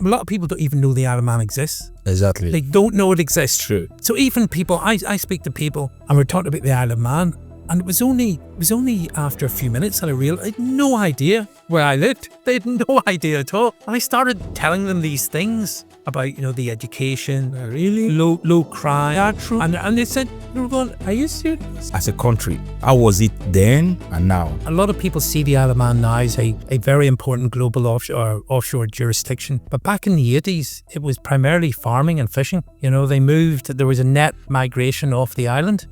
A lot of people don't even know the Isle of Man exists. Exactly. They don't know it exists. True. So even people, I speak to people and we're talking about the Isle of Man, and it was only after a few minutes that I realized I had no idea where I lived. They had no idea at all. And I started telling them these things about, the education, Really? low crime. Yeah, true. And they said, they were going, are you serious? As a country, how was it then and now? A lot of people see the Isle of Man now as a very important global offshore jurisdiction. But back in the 80s, it was primarily farming and fishing. They moved, there was a net migration off the island.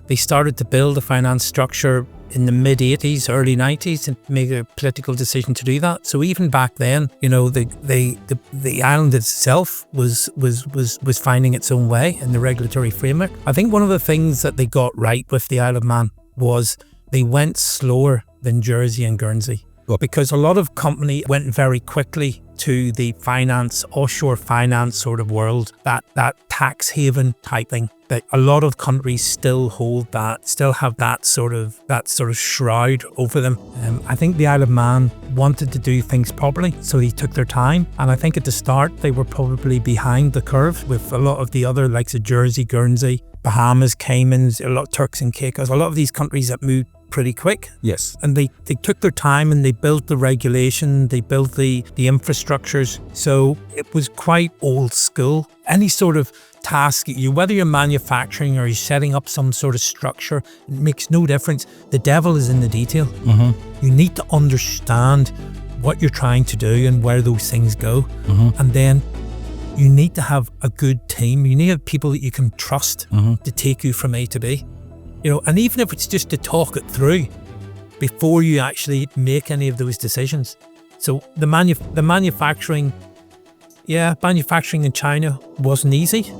They started to build a finance structure in the mid-80s, early 90s, and make a political decision to do that. So even back then, the island itself was finding its own way in the regulatory framework. I think one of the things that they got right with the Isle of Man was they went slower than Jersey and Guernsey. Because a lot of company went very quickly to the offshore finance sort of world, that tax haven type thing. That a lot of countries still hold that, still have that sort of shroud over them. I think the Isle of Man wanted to do things properly, so they took their time. And I think at the start they were probably behind the curve with a lot of the other likes of Jersey, Guernsey, Bahamas, Caymans, a lot of Turks and Caicos, a lot of these countries that moved pretty quick. Yes. And they took their time and they built the regulation, they built the infrastructures. So it was quite old school. Any sort of task, whether you're manufacturing or you're setting up some sort of structure, it makes no difference. The devil is in the detail. Mm-hmm. You need to understand what you're trying to do and where those things go. Mm-hmm. And then you need to have a good team. You need to have people that you can trust to take you from A to B. And even if it's just to talk it through before you actually make any of those decisions. So the manufacturing in China wasn't easy.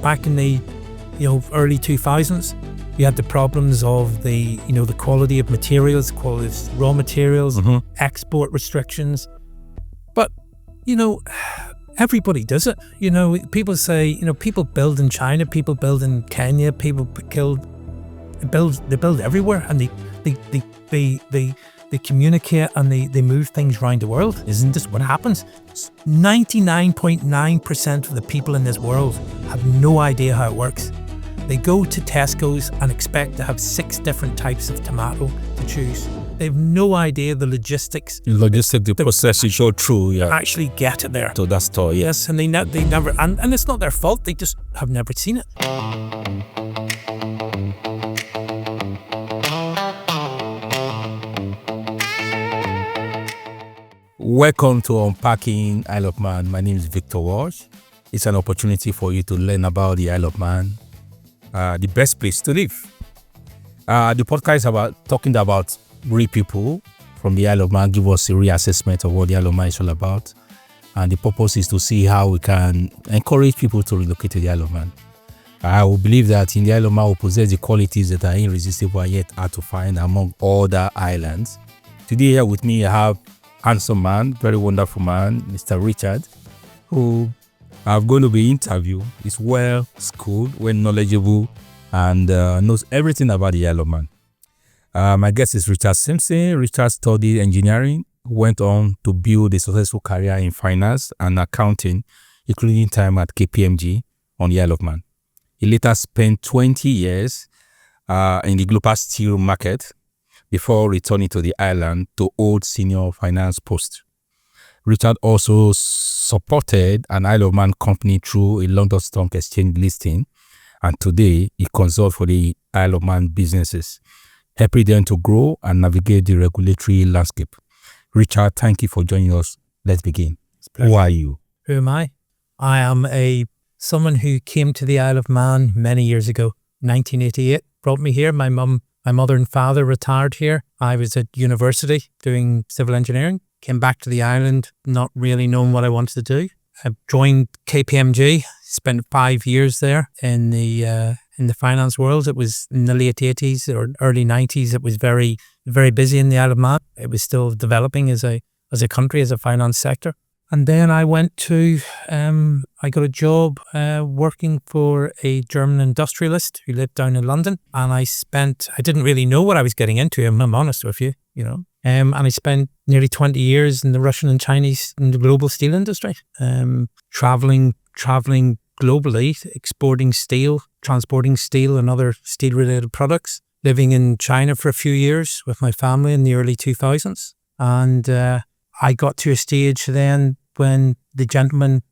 Back in the early 2000s, you had the problems of the quality of materials, quality of raw materials, export restrictions. But everybody does it. People say people build in China, people build in Kenya, people they build everywhere, and they communicate and they move things around the world. Isn't this what happens? 99.9% of the people in this world have no idea how it works. They go to Tesco's and expect to have 6 different types of tomato to choose. They have no idea the logistics. The process is so true, yeah. Actually get it there. So that's all, yeah. Yes, and they never, and it's not their fault. They just have never seen it. Welcome to Unpacking Isle of Man. My name is Victor Walsh. It's an opportunity for you to learn about the Isle of Man, the best place to live. The podcast is about talking about real people from the Isle of Man, give us a reassessment of what the Isle of Man is all about. And the purpose is to see how we can encourage people to relocate to the Isle of Man. I will believe that in the Isle of Man we possess the qualities that are irresistible and yet hard to find among other islands. Today here with me I have handsome man, very wonderful man, Mr. Richard, who I'm going to be interviewing. He's well schooled, well knowledgeable, and knows everything about the Isle of Man. My guest is Richard Simpson. Richard studied engineering, went on to build a successful career in finance and accounting, including time at KPMG on the Isle of Man. He later spent 20 years in the global steel market before returning to the island to hold senior finance posts. Richard also supported an Isle of Man company through a London Stock Exchange listing, and today he consults for the Isle of Man businesses, helping them to grow and navigate the regulatory landscape. Richard, thank you for joining us. Let's begin. Who are you? Who am I? I am someone who came to the Isle of Man many years ago, 1988, brought me here. My mother and father retired here. I was at university doing civil engineering, came back to the island, not really knowing what I wanted to do. I joined KPMG, spent 5 years there in the finance world. It was in the late 80s or early 90s. It was very, very busy in the Isle of Man. It was still developing as a country, as a finance sector. And then I went to, I got a job working for a German industrialist who lived down in London. And I didn't really know what I was getting into, I'm honest with you, And I spent nearly 20 years in the Russian and Chinese in the global steel industry, traveling globally, exporting steel, transporting steel and other steel-related products, living in China for a few years with my family in the early 2000s. And I got to a stage then when the gentleman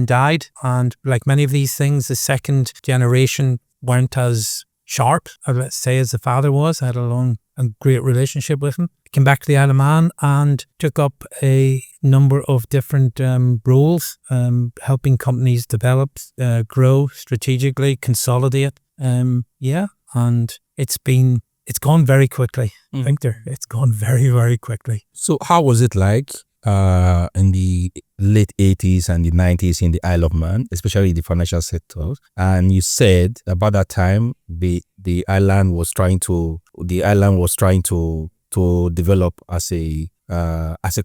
died. And like many of these things, the second generation weren't as sharp, let's say, as the father was. I had a long and great relationship with him. Came back to the Isle of Man and took up a number of different roles, helping companies develop, grow strategically, consolidate. And it's gone very quickly, Victor. It's gone very, very quickly. So how was it like in the late 80s and the 90s in the Isle of Man, especially the financial sector? And you said about that time the island was trying to develop as a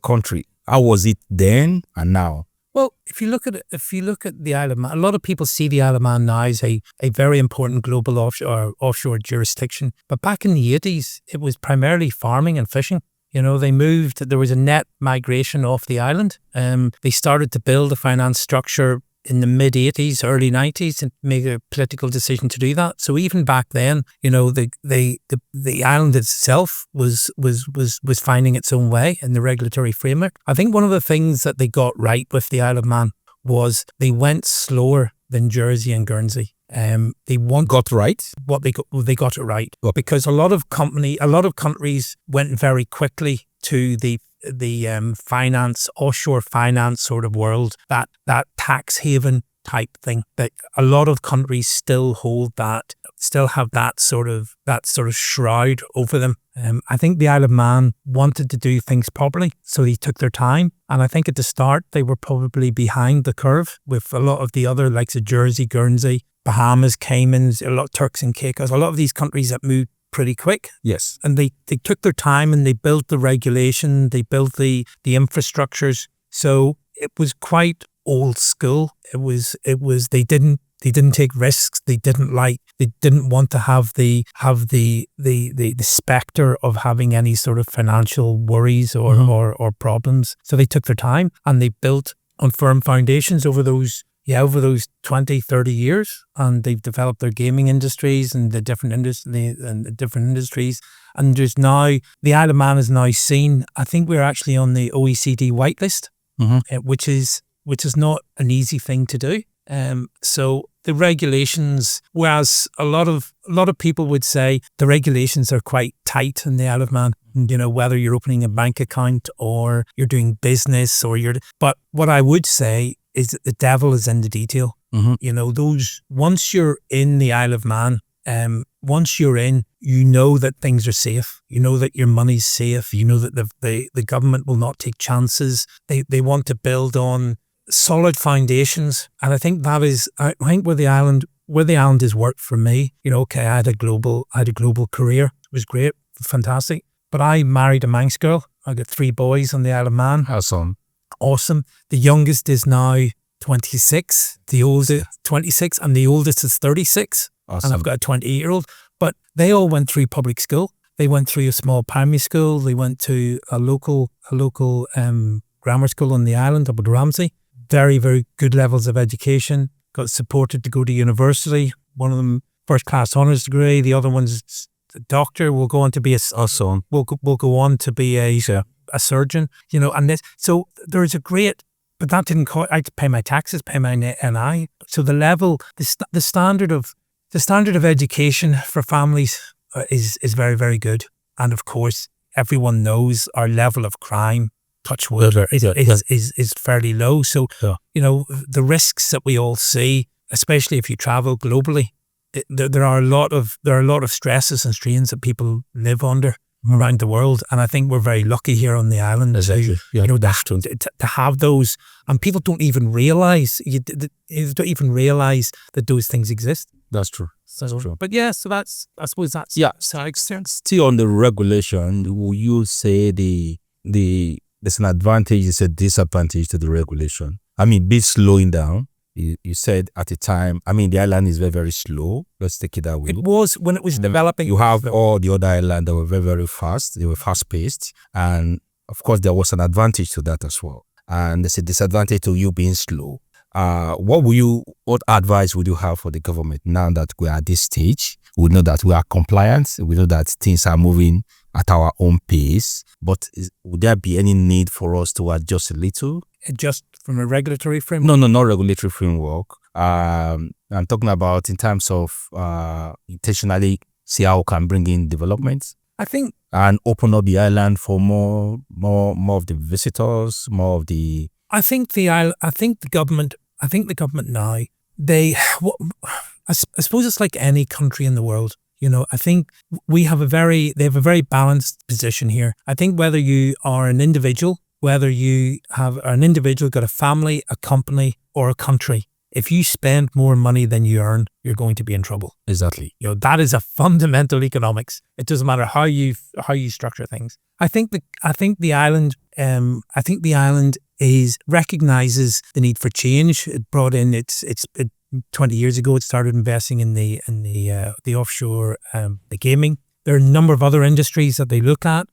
country. How was it then and now? Well, if you look at the Isle of Man, a lot of people see the Isle of Man now as a very important global offshore jurisdiction. But back in the 80s, it was primarily farming and fishing. They moved, there was a net migration off the island. They started to build a finance structure in the mid-80s, early 90s, and made a political decision to do that. So even back then, the island itself was finding its own way in the regulatory framework. I think one of the things that they got right with the Isle of Man was they went slower than Jersey and Guernsey. They got it right because a lot of countries went very quickly to the offshore finance sort of world, that tax haven type thing, that a lot of countries still have that sort of shroud over them. I think the Isle of Man wanted to do things properly, so they took their time. And I think at the start, they were probably behind the curve with a lot of the other, like the Jersey, Guernsey, Bahamas, Caymans, a lot of Turks and Caicos, a lot of these countries that moved pretty quick. Yes. And they took their time and they built the regulation, they built the infrastructures. So it was quite old school. They didn't take risks. They didn't want to have the specter of having any sort of financial worries or problems. So they took their time and they built on firm foundations over those 20, 30 years, and they've developed their gaming industries and the different industries. And there's now, the Isle of Man is now seen, I think we're actually on the OECD whitelist, which is not an easy thing to do. So the regulations, whereas a lot of people would say the regulations are quite tight in the Isle of Man, whether you're opening a bank account or you're doing business but what I would say is that the devil is in the detail. Once you're in the Isle of Man, once you're in, that things are safe. That your money's safe. That the government will not take chances. They want to build on solid foundations. And I think where the island has worked for me, I had a global career. It was great, fantastic. But I married a Manx girl. I got 3 boys on the Isle of Man. Awesome. The youngest is now 26, the oldest 26, and the oldest is 36. Awesome. And I've got a 28-year-old. But they all went through public school. They went through a small primary school. They went to a local grammar school on the island up at Ramsey. Very, very good levels of education. Got supported to go to university. One of them first-class honours degree. The other one's a doctor. Will go on to be will go on to be a surgeon. So there's a great. But that didn't cost. I had to pay my taxes, pay my NI. So the standard of education for families is very, very good. And of course, everyone knows our level of crime, touch wood, is fairly low. So the risks that we all see, especially if you travel globally, there are a lot of stresses and strains that people live under around the world, and I think we're very lucky here on the island to have those. And people don't even realize that those things exist. That's true. That's true. But yeah, so I suppose that's Still on the regulation, will you say there's an advantage, it's a disadvantage to the regulation? I mean, be slowing down. You said at the time, I mean, the island is very, very slow. Let's take it that way. It was when it was developing. You have all the other islands that were very, very fast. They were fast-paced. And of course, there was an advantage to that as well. And there's a disadvantage to you being slow. What advice would you have for the government now that we are at this stage? We know that we are compliant. We know that things are moving at our own pace. But would there be any need for us to adjust a little? Adjust from a regulatory framework? No, not regulatory framework. I'm talking about in terms of intentionally see how we can bring in development. I think, and open up the island for more of the visitors, more of the. I think the government now, I suppose it's like any country in the world. You know, I think they have a very balanced position here. I think whether you are an individual, got a family, a company, or a country, if you spend more money than you earn, you're going to be in trouble. Exactly. You know, that is a fundamental economics. It doesn't matter how you structure things. I think the island recognizes the need for change. It brought in 20 years ago. It started investing in the offshore, the gaming. There are a number of other industries that they look at.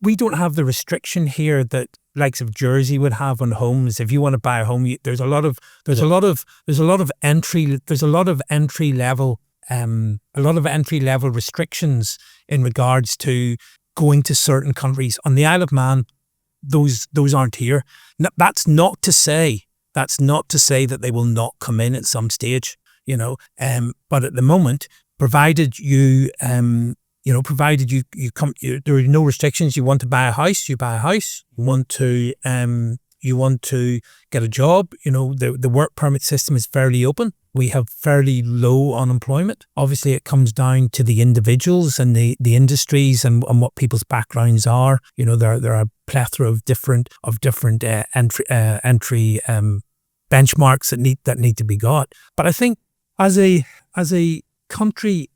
We don't have the restriction here that likes of Jersey would have on homes. If you want to buy a home, there's a lot of entry level restrictions in regards to going to certain countries. On the Isle of Man, those aren't here. That's not to say that they will not come in at some stage, you know. But at the moment, provided you come, there are no restrictions. You want to buy a house, you buy a house. You want to get a job. You know, the work permit system is fairly open. We have fairly low unemployment. Obviously, it comes down to the individuals and the industries and what people's backgrounds are. You know, there are a plethora of different entry benchmarks that need to be got. But I think as a country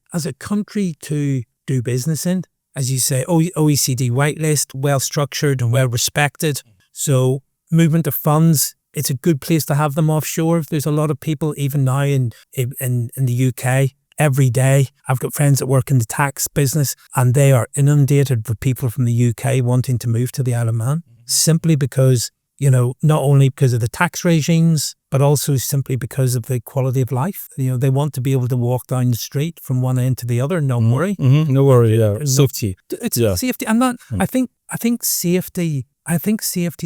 to do business in, as you say, OECD whitelist, well structured and well respected. So movement of funds, it's a good place to have them offshore. There's a lot of people even now in the UK every day. I've got friends that work in the tax business and they are inundated with people from the UK wanting to move to the Isle of Man, simply because, you know, not only because of the tax regimes, but also simply because of the quality of life. You know, they want to be able to walk down the street from one end to the other, no worry. Mm-hmm. No worry, yeah. Safety. It's safety. And that, I think safety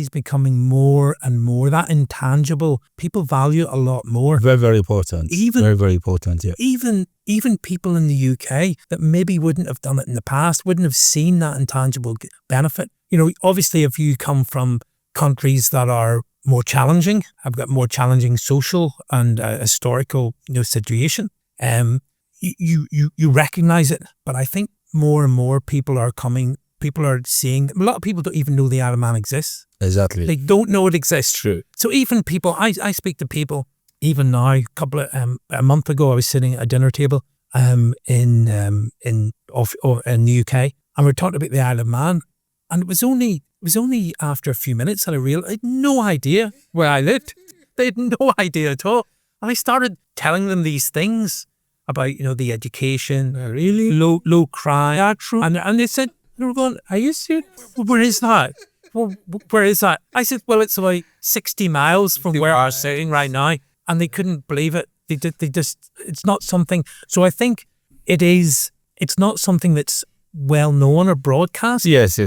is becoming more and more that intangible. People value a lot more. Very, very important. Very, very important, yeah. Even people in the UK that maybe wouldn't have done it in the past, wouldn't have seen that intangible benefit. You know, obviously if you come from countries that are more challenging, have got more challenging social and historical, you know, situation, you recognize it. But I think more and more people are seeing, a lot of people don't even know the Isle of Man exists. Exactly. They don't know it exists. True. So even people, I speak to people, even now, a month ago, I was sitting at a dinner table in the UK, and we're talking about the Isle of Man, and it was only after a few minutes that I realized I had no idea where I lived. They had no idea at all. And I started telling them these things about, you know, the education, really low crime, and they said, they were going, "Are you serious? Where is that? Well, where is that?" I said, "Well, it's about 60 miles from where I'm sitting right now," and they couldn't believe it. It's not something. So I think it's not something that's well known or broadcast. Yes.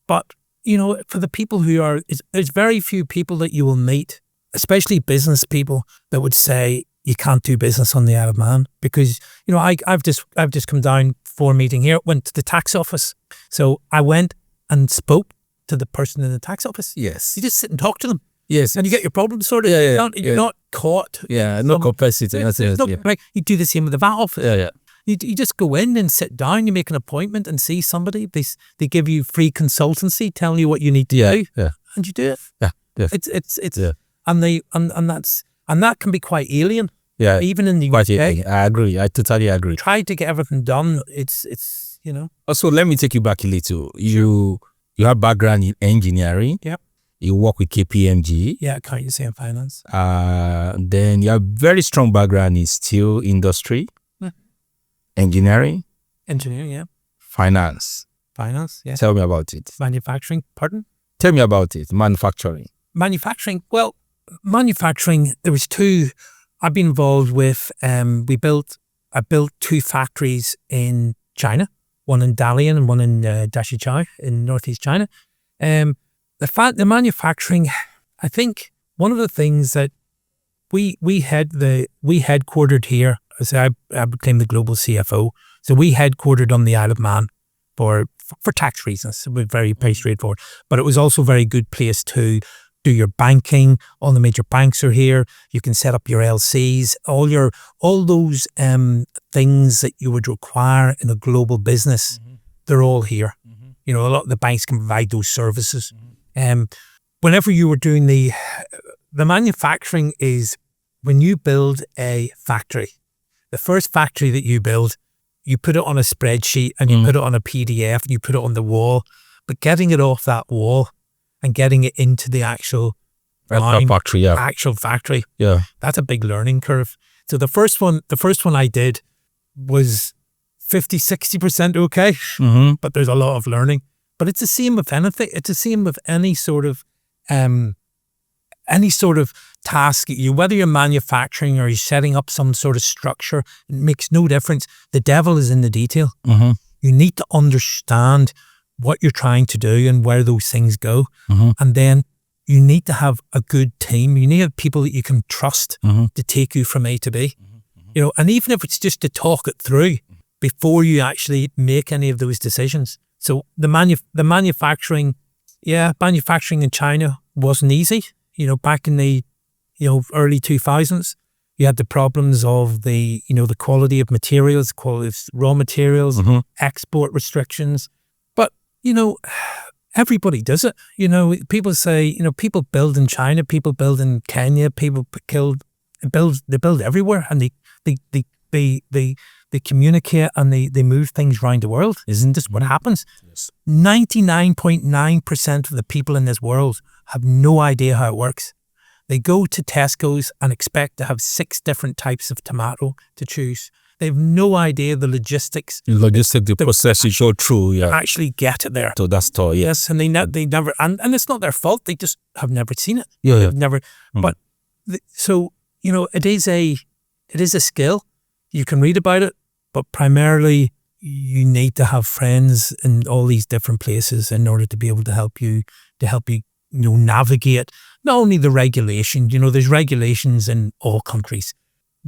But, you know, for the people there's very few people that you will meet, especially business people, that would say you can't do business on the Isle of Man, because, you know, I've just come down for a meeting here, went to the tax office. So I went and spoke to the person in the tax office. Yes. You just sit and talk to them. Yes. And you get your problems sorted. Yeah. You're not caught. Yeah, no complexity. Like you do the same with the VAT office. Yeah. You just go in and sit down, you make an appointment and see somebody. They give you free consultancy, telling you what you need to do. Yeah. And you do it. Yeah. It's and that can be quite alien. Yeah. Even in the quite UK. alien. I agree. I totally agree. Try to get everything done. It's you know. Also, let me take you back a little. You have background in engineering. Yep. You work with KPMG. Yeah, accountancy and finance. Then you have very strong background in steel industry, engineering, yeah. finance. Finance, yeah. Tell me about it. Manufacturing, pardon? Tell me about it. Manufacturing. Manufacturing, well, manufacturing, there was two I've been involved with. I built two factories in China, one in Dalian and one in Dashichai in northeast China. The manufacturing, I think one of the things that we headquartered here, as I became the global CFO, so we headquartered on the Isle of Man for tax reasons. It was very straightforward, but it was also a very good place to do your banking. All the major banks are here. You can set up your LCs, all those things that you would require in a global business. They're all here. You know, a lot of the banks can provide those services. Whenever you were doing the manufacturing is when you build a factory, the first factory that you build, you put it on a spreadsheet and you put it on a PDF and you put it on the wall, but getting it off that wall and getting it into the actual factory, actual factory, that's a big learning curve. So the first one I did was 50-60% okay, but there's a lot of learning. But it's the same with anything. It's the same with any sort of task, whether you're manufacturing or you're setting up some sort of structure, it makes no difference. The devil is in the detail. You need to understand what you're trying to do and where those things go. And then you need to have a good team. You need to have people that you can trust to take you from A to B. You know, and even if it's just to talk it through before you actually make any of those decisions. So the manufacturing in China wasn't easy. You know, back in the early 2000s, you had the problems of the quality of materials, quality of raw materials, export restrictions. But, you know, everybody does it. You know, people say, you know, people build in China, people build in Kenya, people build everywhere, and they communicate and they move things around the world. Isn't this what happens? Yes. 99.9% of the people in this world have no idea how it works. They go to Tesco's and expect to have 6 different types of tomato to choose. They have no idea the logistics. The process is so true, actually get it there. To that store, Yes, and they never, and it's not their fault. They just have never seen it. They've never. But so, you know, it is a skill. You can read about it, but primarily you need to have friends in all these different places in order to be able to help you navigate not only the regulation. You know, there's regulations in all countries,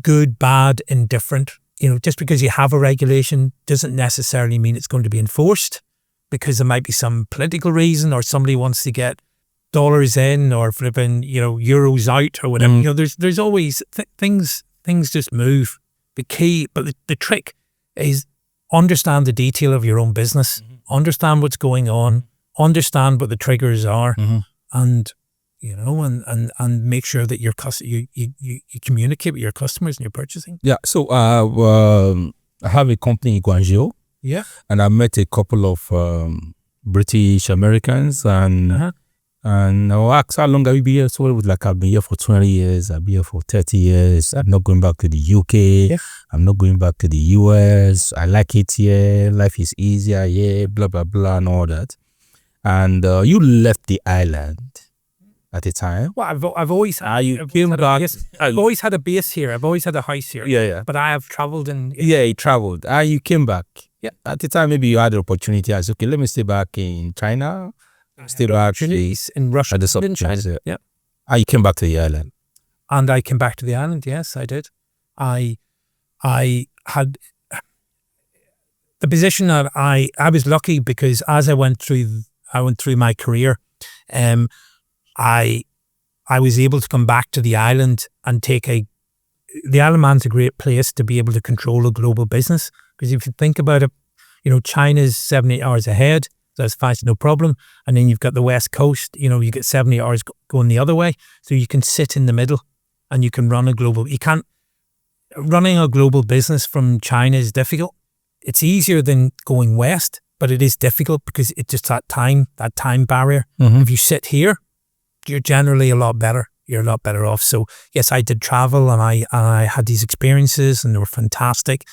good, bad, indifferent. You know, just because you have a regulation doesn't necessarily mean it's going to be enforced, because there might be some political reason, or somebody wants to get dollars in or flipping, you know, euros out or whatever. You know, there's always things just move. But the trick is understand the detail of your own business, understand what's going on, understand what the triggers are, and you know, and make sure that you communicate with your customers and your purchasing. Yeah. So I have a company in Guangzhou. Yeah. And I met a couple of British Americans, and I asked, how long have you been here? So it was like, I've been here for 20 years. I've been here for 30 years. I'm not going back to the UK. Yeah. I'm not going back to the US. I like it here. Life is easier here, blah, blah, blah, and all that. And you left the island at the time. Well, I've always I've always had a base here. I've always had a house here. Yeah. But I have traveled in. Yeah, you traveled. You came back. Yeah. At the time, maybe you had the opportunity. I said, okay, let me stay back in China. Stay back in Russia. In China. Yeah. You came back to the island. And I came back to the island. Yes, I did. I had the position that I was lucky, because as I went through my career, I was able to come back to the island and the Isle of Man's a great place to be able to control a global business, because if you think about it, you know, China's 7-8 hours ahead, so that's fine, no problem. And then you've got the West Coast, you know, you get 70 hours going the other way. So you can sit in the middle and you can run running a global business from China is difficult. It's easier than going west, but it is difficult because it's just that time barrier. If you sit here, you're generally a lot better. You're a lot better off. So yes, I did travel and I had these experiences and they were fantastic.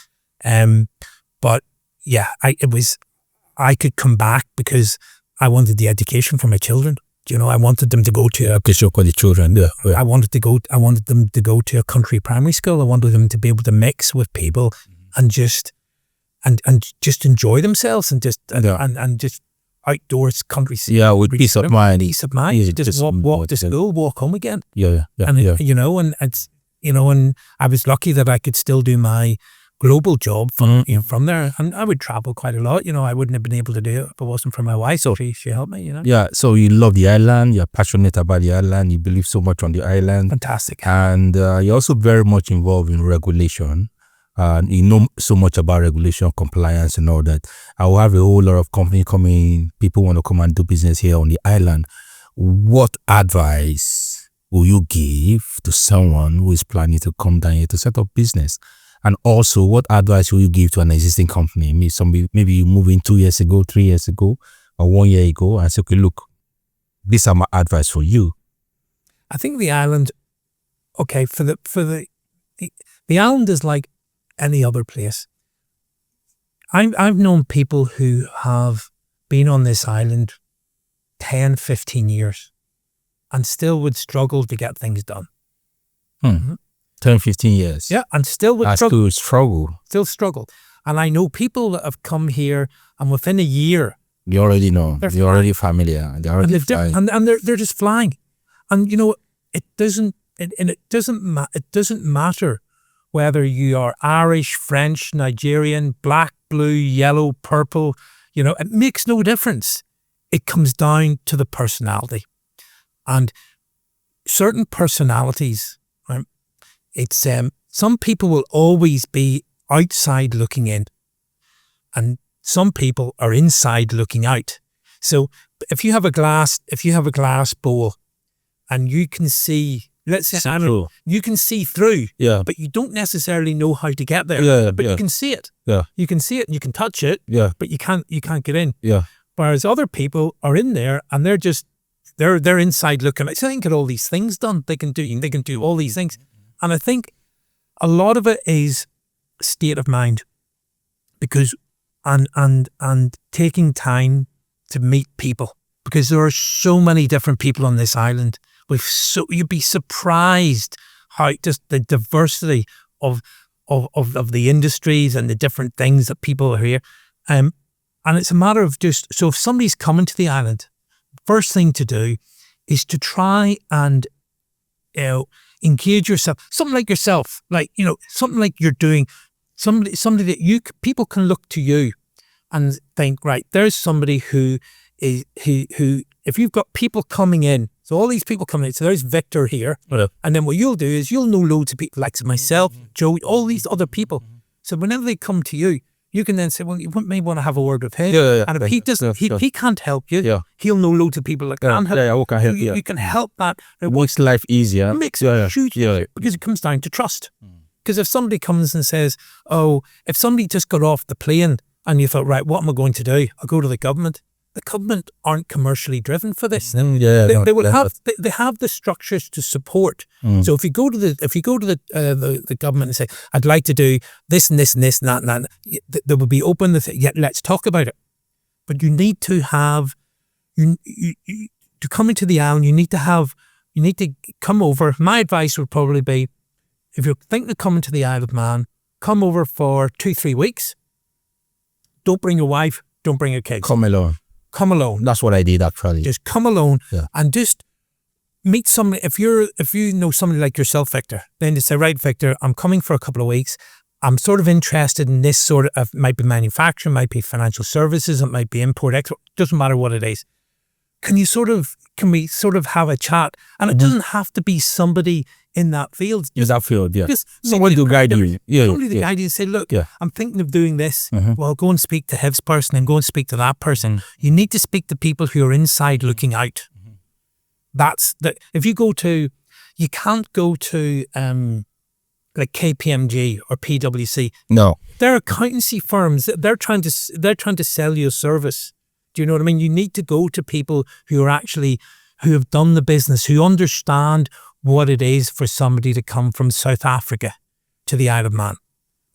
But yeah, I could come back because I wanted the education for my children. You know, I wanted them to go to the children. Yeah. I wanted them to go to a country primary school. I wanted them to be able to mix with people and just enjoy themselves and just outdoors countries. Yeah, with peace of mind. Peace of mind. Yeah, just walk to school, walk home again. Yeah. And you know, and it's, you know, and I was lucky that I could still do my global job from there, and I would travel quite a lot. You know, I wouldn't have been able to do it if it wasn't for my wife. So she helped me. You know. Yeah. So you love the island. You're passionate about the island. You believe so much on the island. Fantastic. And you're also very much involved in regulation. You know so much about regulation, compliance, and all that. I will have a whole lot of company coming. People want to come and do business here on the island. What advice will you give to someone who is planning to come down here to set up business? And also, what advice will you give to an existing company? Maybe you moved in 2 years ago, 3 years ago, or 1 year ago, and say, okay, look, these are my advice for you. I think the island, okay, the island is like any other place. I've known people who have been on this island 10, 15 years and still would struggle to get things done. 10, 15 years. Yeah, and still would struggle. Still struggle. And I know people that have come here and within a year. You already know. They're already familiar. They're already flying. And they're just flying. And you know, it doesn't matter whether you are Irish, French, Nigerian, black, blue, yellow, purple, you know, it makes no difference. It comes down to the personality. And certain personalities, right? It's some people will always be outside looking in, and some people are inside looking out. So if you have a glass bowl and you can see, let's say, you can see through, but you don't necessarily know how to get there. But you can see it. You can see it and you can touch it, but you can't get in. Whereas other people are in there and they're inside looking. So they can get all these things done. They can do all these things. And I think a lot of it is state of mind, because and taking time to meet people, because there are so many different people on this island. You'd be surprised how just the diversity of the industries and the different things that people are here. And it's a matter of so if somebody's coming to the island, first thing to do is to try and, engage yourself. Something like yourself, something like you're doing, somebody that people can look to you and think, right, there's somebody who if you've got people coming in, so all these people coming in, so there's Victor here, and then what you'll do is you'll know loads of people like myself, Joe, all these other people. So whenever they come to you, you can then say, well, you may want to have a word with him. And if he doesn't, he can't help you. He'll know loads of people that can help. You can help that. It makes life easier. It makes it huge, because it comes down to trust. Because if somebody comes and says, if somebody just got off the plane and you thought, right, what am I going to do? I'll go to the government. The government aren't commercially driven for this. They have the structures to support. So if you go to the government and say, I'd like to do this and this and this and that, they will be open to say, yeah, let's talk about it. But you need to have to come into the island. You need to come over. My advice would probably be, if you're thinking of coming to the Isle of Man, come over for 2-3 weeks. Don't bring your wife. Don't bring your kids. Come alone. Come alone. That's what I did, actually. Just come alone and just meet somebody. If you know somebody like yourself, Victor, then you say, right, Victor, I'm coming for a couple of weeks. I'm sort of interested in this sort of, might be manufacturing, might be financial services, it might be import, export, doesn't matter what it is. Can we sort of have a chat? And it doesn't have to be somebody in that field. In that field, yeah. Someone to guide you. Somebody to guide you and say, look, I'm thinking of doing this. Well, go and speak to his person and go and speak to that person. You need to speak to people who are inside looking out. That's if you can't go to like KPMG or PwC. No. They're accountancy firms. They're trying to sell you a service. Do you know what I mean? You need to go to people who are actually who have done the business, who understand what it is for somebody to come from South Africa to the Isle of Man.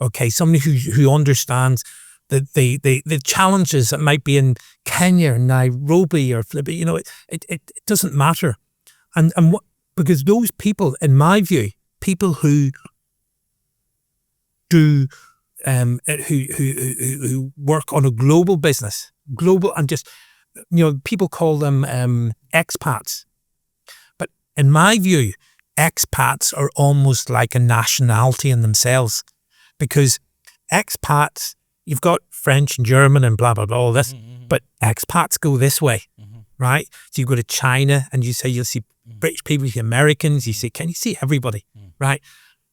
Okay, somebody who understands the challenges that might be in Kenya or Nairobi or Philippines. You know, it doesn't matter. And what, because those people, in my view, people who do who work on a global business, global, and just, you know, people call them expats. But in my view, expats are almost like a nationality in themselves, because expats, you've got French and German and blah, blah, blah, all this, but expats go this way, right? So you go to China and you'll see British people, you see Americans, you see everybody, right?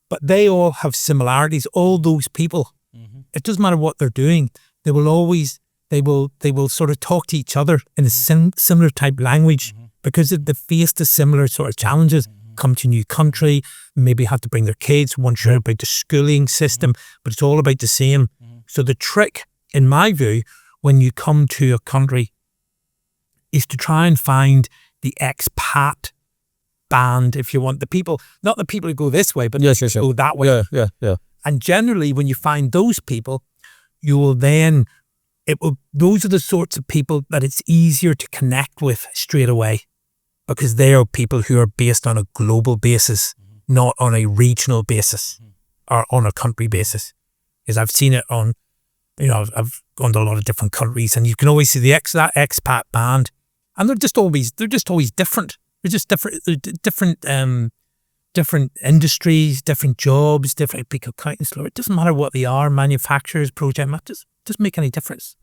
But they all have similarities. All those people, it doesn't matter what they're doing. They will sort of talk to each other in a similar type language, because they face the similar sort of challenges. Come to a new country, maybe have to bring their kids, one sure about the schooling system, but it's all about the same. So the trick, in my view, when you come to a country, is to try and find the expat band, if you want, the people, not the people who go this way, but go that way. Yeah. And generally, when you find those people, you will then, those are the sorts of people that it's easier to connect with straight away, because they are people who are based on a global basis, not on a regional basis or on a country basis. Because I've seen it on, you know, I've gone to a lot of different countries, and you can always see that expat band, and they're just always different. They're just different industries, different jobs, different big accountants. It doesn't matter what they are, manufacturers, project, doesn't make any difference.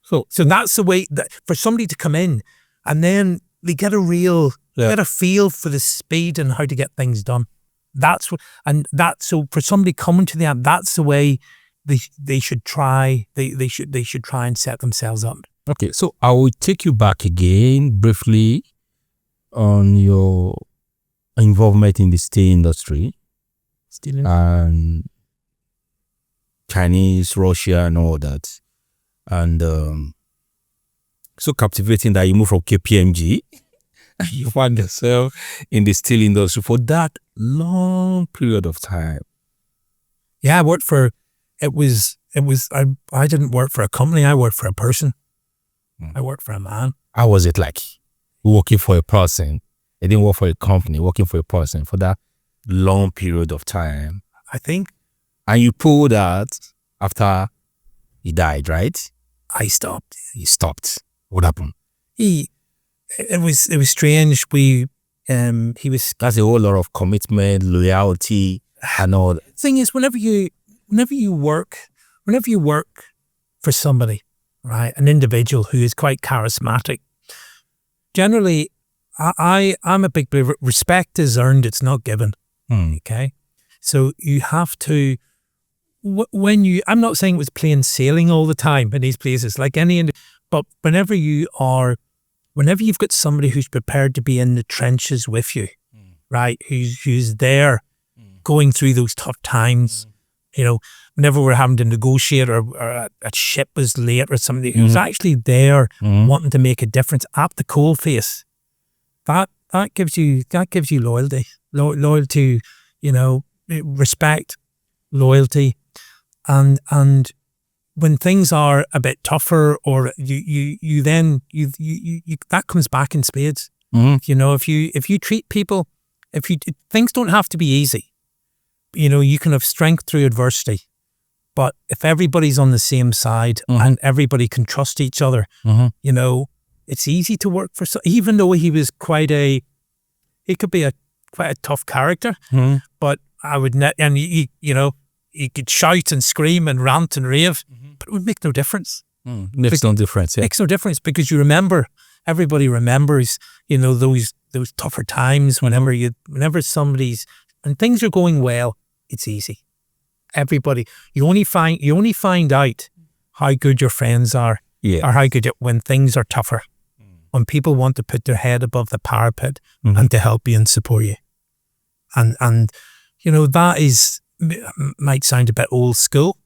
So that's the way that for somebody to come in, and then they get get a feel for the speed and how to get things done. So for somebody coming to the, that's the way they should try. They should try and set themselves up. Okay, so I will take you back again briefly on your involvement in the steel industry and Chinese, Russia, and all that, and so captivating that you moved from KPMG and you found yourself in the steel industry for that long period of time. Yeah, I worked for, I didn't work for a company, I worked for a person. I worked for a man. How was it like working for a person? You didn't work for a company, working for a person for that long period of time. I think. And you pulled out after he died, right? I stopped. He stopped. What happened? It was strange. He was. That's a whole lot of commitment, loyalty, and all that. The thing is, whenever you work for somebody, right, an individual who is quite charismatic, generally, I'm a big believer. Respect is earned; it's not given. Okay, so you have to. I'm not saying it was plain sailing all the time in these places, like but whenever you've got somebody who's prepared to be in the trenches with you, right, who's there, going through those tough times, you know, whenever we're having to negotiate or a ship was late or something, who's actually there wanting to make a difference at the coalface, that gives you loyalty, you know, respect, loyalty. And when things are a bit tougher, or you that comes back in spades. You know, if you treat people, things don't have to be easy. You know, you can have strength through adversity, but if everybody's on the same side and everybody can trust each other, you know, it's easy to work for. Even though he was quite a tough character, but I would you know. He could shout and scream and rant and rave, but it would make no difference. Makes no difference. Yeah. Makes no difference, because everybody remembers, you know, those tougher times. Whenever somebody's and things are going well, it's easy. Everybody, you only find out how good your friends are, or how good when things are tougher. When people want to put their head above the parapet and to help you and support you, and you know, that might sound a bit old school,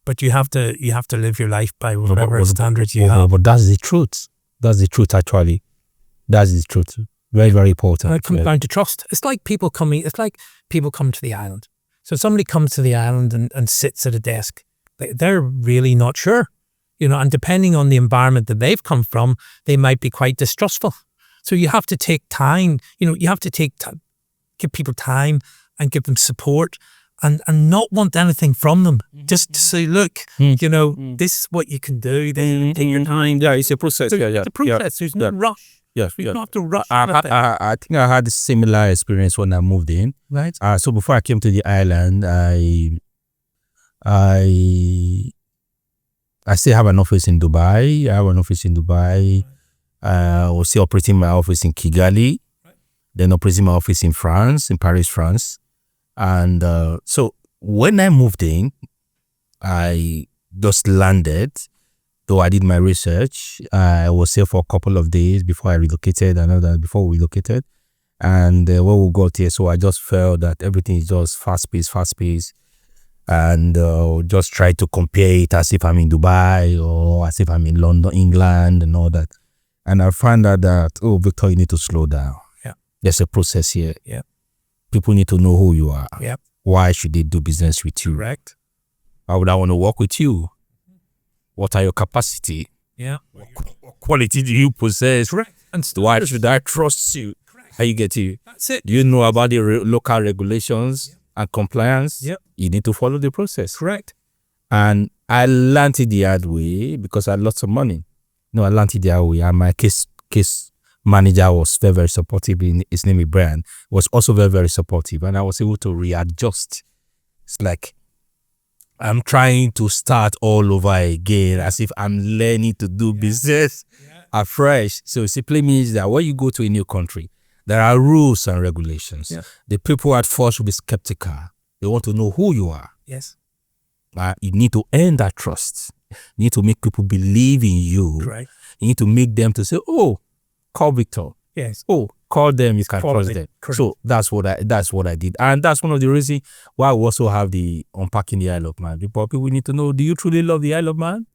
but you have to live your life by whatever standards you have. But that's the truth. That's the truth, actually. That's the truth. Very, very important. And it comes down to trust. It's like people come to the island. So somebody comes to the island and sits at a desk. They're really not sure, and depending on the environment that they've come from, they might be quite distrustful. So you have to take time, you have to give people time and give them support and not want anything from them. Just to say, look, this is what you can do. Take your time. Yeah, it's a process. It's a process. There's no rush. Yes, You don't have to rush. I think I had a similar experience when I moved in. Right. So before I came to the island, I still have an office in Dubai. I was still operating my office in Kigali, then operating my office in France, in Paris, France. And so when I moved in, I just landed. Though I did my research, I was here for a couple of days before I relocated, before we relocated. And when we got here, so I just felt that everything is just fast-paced. And just try to compare it as if I'm in Dubai or as if I'm in London, England and all that. And I found out that, Victor, you need to slow down. Yeah. There's a process here. Yeah. People need to know who you are. Yeah. Why should they do business with you? Correct. Why would I want to work with you? What are your capacity? Yeah. What quality do you possess? Correct. And why should I trust you? Correct. How you get you? That's it. Do you know about the local regulations and compliance? Yep. You need to follow the process. Correct. And I learned it the hard way because I had lots of money. I learned it the hard way. And my case manager was very, very supportive. His name is Brian. Was also very, very supportive. And I was able to readjust. It's like I'm trying to start all over again as if I'm learning to do business afresh. So it simply means that when you go to a new country, there are rules and regulations. Yeah. The people at first will be skeptical. They want to know who you are. Yes. You need to earn that trust. You need to make people believe in you. Right. You need to make them to say, call Victor. Yes. Call them, you can trust them. Correct. So that's what I did. And that's one of the reasons why we also have the Unpacking the Isle of Man. People need to know, do you truly love the Isle of Man?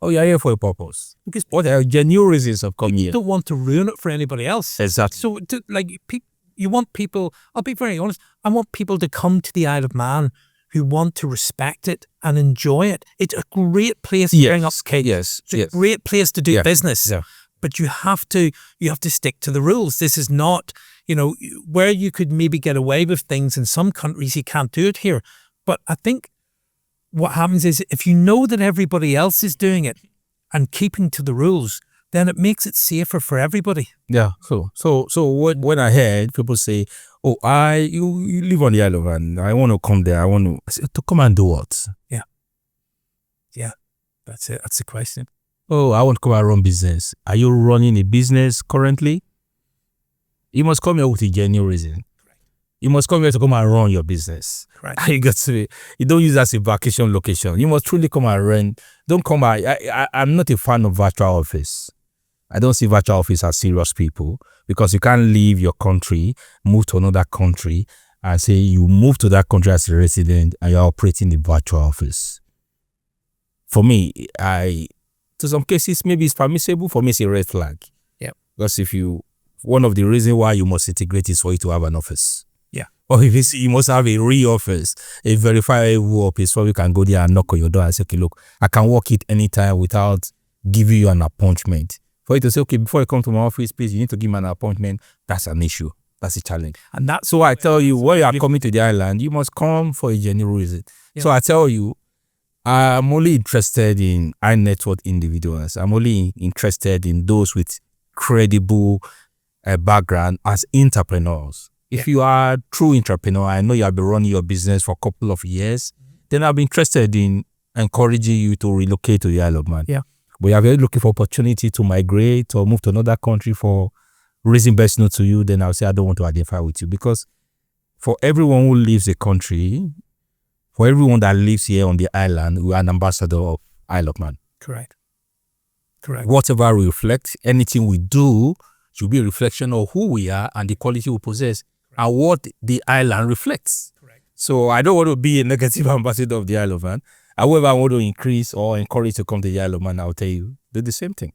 Oh, you're here for a purpose. Because what are genuine reasons of coming here? You don't want to ruin it for anybody else. Exactly. So, you want people, I'll be very honest, I want people to come to the Isle of Man who want to respect it and enjoy it. It's a great place to bring up kids. Yes. It's a great place to do business. Yeah. But you have to stick to the rules. This is not, where you could maybe get away with things in some countries, you can't do it here. But I think what happens is if you know that everybody else is doing it and keeping to the rules, then it makes it safer for everybody. Yeah. So when I heard people say, you live on the Isle of Man, I want to come there. I want to come and do what? Yeah. Yeah. That's it. That's the question. I want to come and run business. Are you running a business currently? You must come here with a genuine reason. You must come here to come and run your business. Right. You don't use it as a vacation location. You must truly come and run. Don't come I'm not a fan of virtual office. I don't see virtual office as serious people because you can't leave your country, move to another country and say you move to that country as a resident and you're operating the virtual office. For me, to some cases, maybe it's permissible. For me, it's a red flag. Yeah. Because one of the reasons why you must integrate is for you to have an office. Yeah. Or if you must have a real office, a verifiable office where you can go there and knock on your door and say, okay, look, I can work it anytime without giving you an appointment. For you to say, okay, before you come to my office, please, you need to give me an appointment. That's an issue. That's a challenge. And that's why I tell you, when you are coming to the island, you must come for a genuine reason. Yeah. So I tell you, I'm only interested in high net worth individuals. I'm only interested in those with credible background as entrepreneurs. If you are a true entrepreneur, I know you have been running your business for a couple of years, then I'll be interested in encouraging you to relocate to the Isle of Man. Yeah. But you are very looking for opportunity to migrate or move to another country for reason best known to you, then I'll say I don't want to identify with you. Because for everyone who leaves a country, for everyone that lives here on the island, we are an ambassador of Isle of Man. Correct. Whatever we reflect, anything we do should be a reflection of who we are and the quality we possess and what the island reflects. Correct. So I don't want to be a negative ambassador of the Isle of Man. However, I want to increase or encourage to come to the Isle of Man, I'll tell you, do the same thing.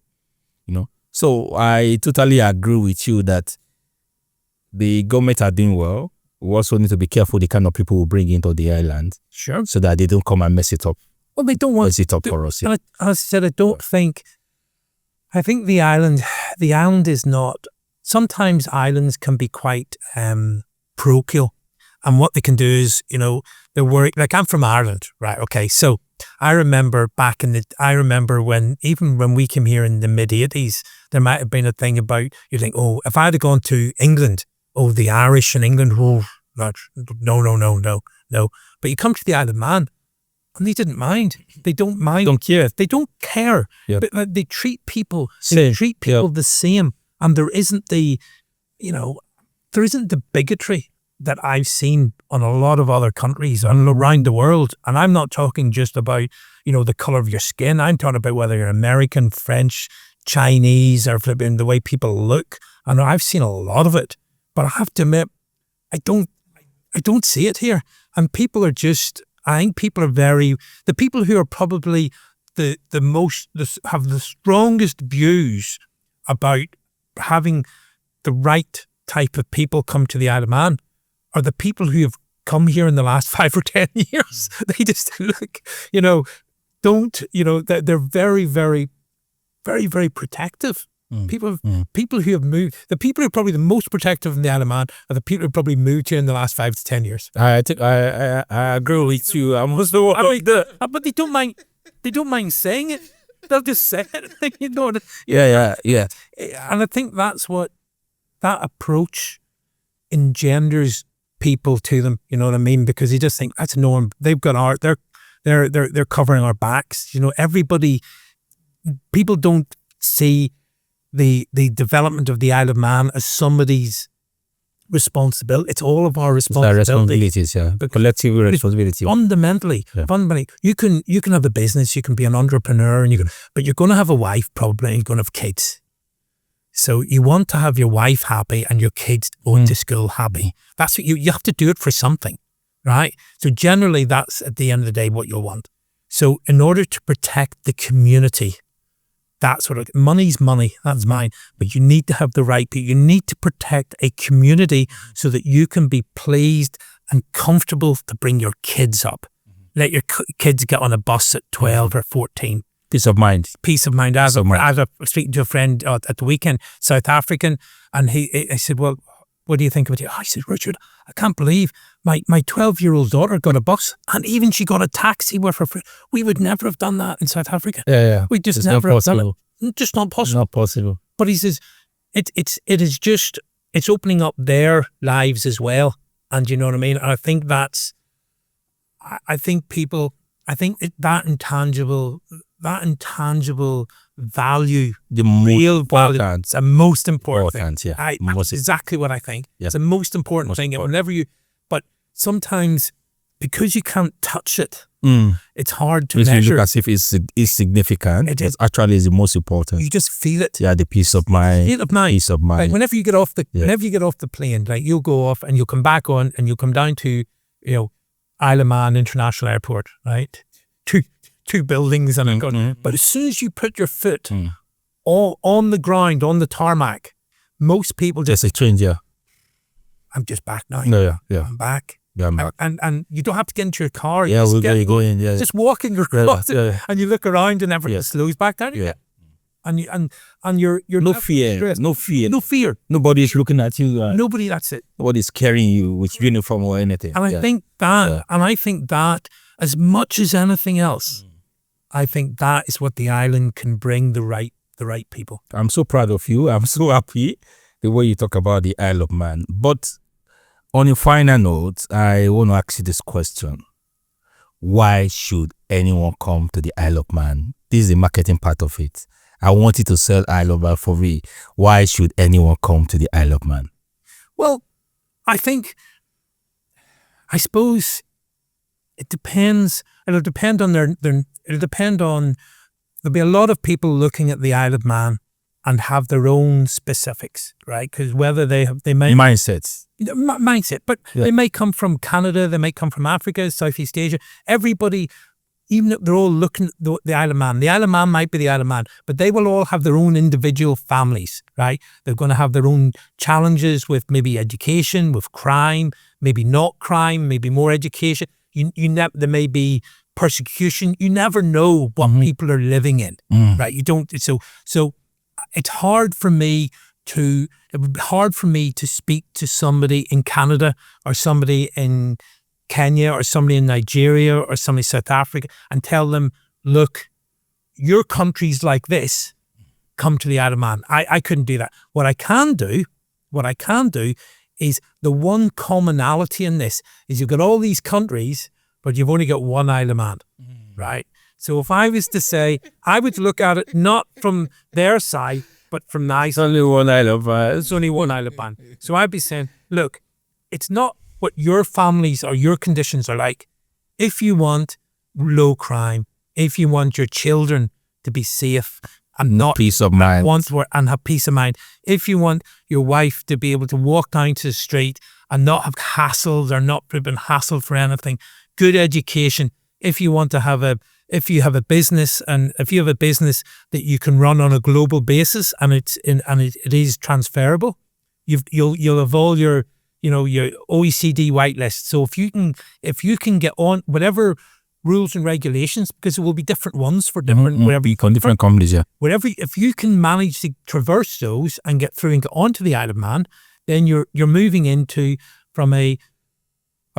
So I totally agree with you that the government are doing well. We also need to be careful the kind of people we bring into the island. Sure. So that they don't come and mess it up. Well, they don't want Mess it up for us. And as I said, I think the island is not, sometimes islands can be quite parochial. And what they can do is, they're worried, like I'm from Ireland, right? Okay. So I remember when we came here in the mid-80s, there might have been a thing about, you think, oh, if I had gone to England, oh, the Irish in England, oh, no. But you come to the Isle of Man, and they didn't mind. They don't mind. Don't care. They don't care. Yep. But they treat people Same. the same. And there isn't the bigotry that I've seen on a lot of other countries and around the world. And I'm not talking just about, the color of your skin. I'm talking about whether you're American, French, Chinese, or flipping the way people look. And I've seen a lot of it. But I have to admit, I don't see it here. And people are just, I think people are the people who are probably have the strongest views about having the right type of people come to the Isle of Man are the people who have come here in the last 5 or 10 years. They just look, they're very, very, very, very protective. People who have moved, the people who are probably the most protective in the Isle of Man are the people who probably moved here in the last 5 to 10 years. I think I agree with you. But they don't mind. They don't mind saying it. They'll just say it. Yeah. And I think that's what that approach engenders people to them. You know what I mean? Because you just think that's a norm. They've got art. They're covering our backs. People don't see the development of the Isle of Man as somebody's responsibility. It's all of our responsibility. Responsibilities, yeah. Collective responsibility. Fundamentally, you can have a business, you can be an entrepreneur, but you're going to have a wife probably, and you're going to have kids. So you want to have your wife happy and your kids going to school happy. That's what you have to do it for something, right? So generally, that's at the end of the day what you'll want. So in order to protect the community, that's what money's money. That's mine. But you need to have the right people. You need to protect a community so that you can be pleased and comfortable to bring your kids up. Let your kids get on a bus at 12 or 14. Peace of mind. Peace of mind. I was speaking to a friend at the weekend, South African, and I said, well, what do you think about it? I said, Richard, I can't believe my 12-year-old daughter got a bus and even she got a taxi with her friend. We would never have done that in South Africa. Yeah. We just never have done it. Just not possible. Not possible. But he says, it's opening up their lives as well. And you know what I mean? And I think that intangible value, the real value, it's the most important thing. Yeah. That's exactly what I think. Yeah. It's the most important thing. And but sometimes because you can't touch it, it's hard to measure. Look as if it's significant. It actually is the most important. You just feel it. Yeah, the peace of mind. Peace of mind. Like whenever you get off the plane, like you'll go off and you'll come back on and you'll come down to, Isle of Man International Airport, right? Two buildings and but as soon as you put your foot on the ground, on the tarmac, most people just say, change, yeah. I'm just back now. No, yeah. I'm back. Yeah, and you don't have to get into your car. Yeah, we're going to go in. Yeah, just walking across and you look around and everything slows back down. Yeah, and you're no fear. Nobody is looking at you. Nobody. That's it. Nobody's carrying you with uniform or anything. And I think that, as much as anything else, I think that is what the island can bring the right people. I'm so proud of you. I'm so happy the way you talk about the Isle of Man. But on a final note, I want to ask you this question. Why should anyone come to the Isle of Man? This is the marketing part of it. I want you to sell Isle of Man for me. Why should anyone come to the Isle of Man? Well, I suppose it depends. It'll depend on there'll be a lot of people looking at the Isle of Man and have their own specifics, right? Because whether they may mindsets, but they may come from Canada, they may come from Africa, Southeast Asia. Everybody, even if they're all looking at the Isle of Man. The Isle of Man might be the Isle of Man, but they will all have their own individual families, right? They're going to have their own challenges with maybe education, with crime, maybe not crime, maybe more education. There may be persecution. You never know what people are living in, right? You don't. So it's hard for me to. It would be hard for me to speak to somebody in Canada or somebody in Kenya or somebody in Nigeria or somebody in South Africa and tell them, look, your country's like this, come to the Isle of Man. I couldn't do that. What I can do is the one commonality in this is you've got all these countries, but you've only got one Isle of Man, right? So if I was to say, I would look at it not from their side, but from the Isle. Only one Isle of Man. It's only one Isle of Man. So I'd be saying, look, it's not what your families or your conditions are like. If you want low crime, if you want your children to be safe and not peace of mind, and have peace of mind, if you want your wife to be able to walk down to the street and not have hassles or not been hassled for anything, good education, if you want to have if you have a business that you can run on a global basis and it is transferable, you'll have all your OECD whitelist. So if you can get on whatever rules and regulations, because it will be different ones for different different companies, yeah. If you can manage to traverse those and get through and get onto the Isle of Man, then you're moving from a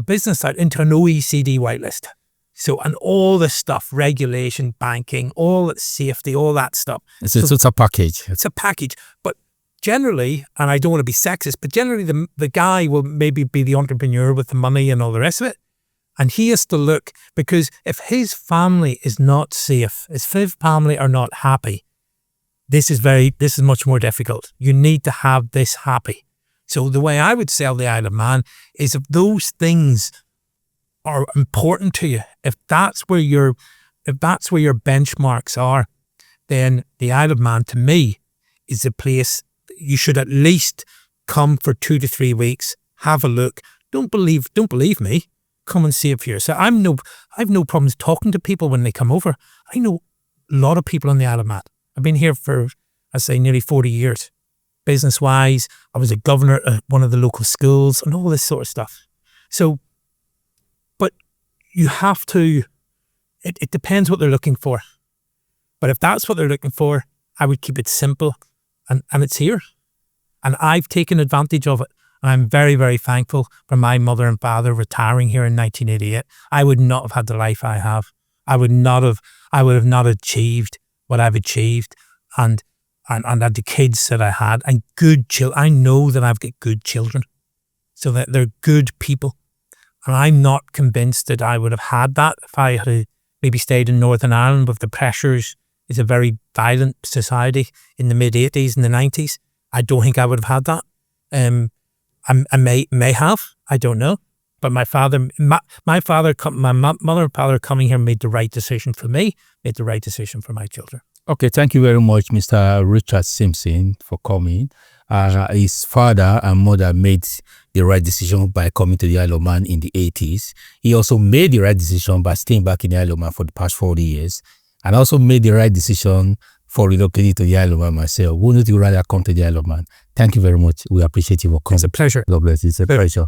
business side into an OECD whitelist. So, and all the stuff, regulation, banking, all that safety, all that stuff. It's a package. It's a package. But generally, and I don't want to be sexist, but generally the guy will maybe be the entrepreneur with the money and all the rest of it. And he has to look, because if his family is not safe, if his family are not happy, this is much more difficult. You need to have this happy. So the way I would sell the Isle of Man is if those things are important to you, if that's where your benchmarks are, then the Isle of Man to me is a place you should at least come for 2 to 3 weeks, have a look. Don't believe me. Come and see it for yourself. I've no problems talking to people when they come over. I know a lot of people on the Isle of Man. I've been here for, I say, nearly 40 years. Business-wise, I was a governor at one of the local schools and all this sort of stuff. So, but you have to, it depends what they're looking for. But if that's what they're looking for, I would keep it simple, and it's here. And I've taken advantage of it. And I'm very, very thankful for my mother and father retiring here in 1988. I would not have had the life I have. I would have not achieved what I've achieved and had the kids that I had and good children. I know that I've got good children, so that they're good people. And I'm not convinced that I would have had that if I had maybe stayed in Northern Ireland with the pressures. It's a very violent society in the mid-80s and the 90s. I don't think I would have had that. I may have, I don't know. But my mother and father coming here made the right decision for me, made the right decision for my children. Okay, thank you very much, Mr. Richard Simpson, for coming. His father and mother made the right decision by coming to the Isle of Man in the 80s. He also made the right decision by staying back in the Isle of Man for the past 40 years, and also made the right decision for relocating to the Isle of Man myself. Wouldn't you rather come to the Isle of Man? Thank you very much. We appreciate you for coming. It's a pleasure. God bless you. It's a pleasure.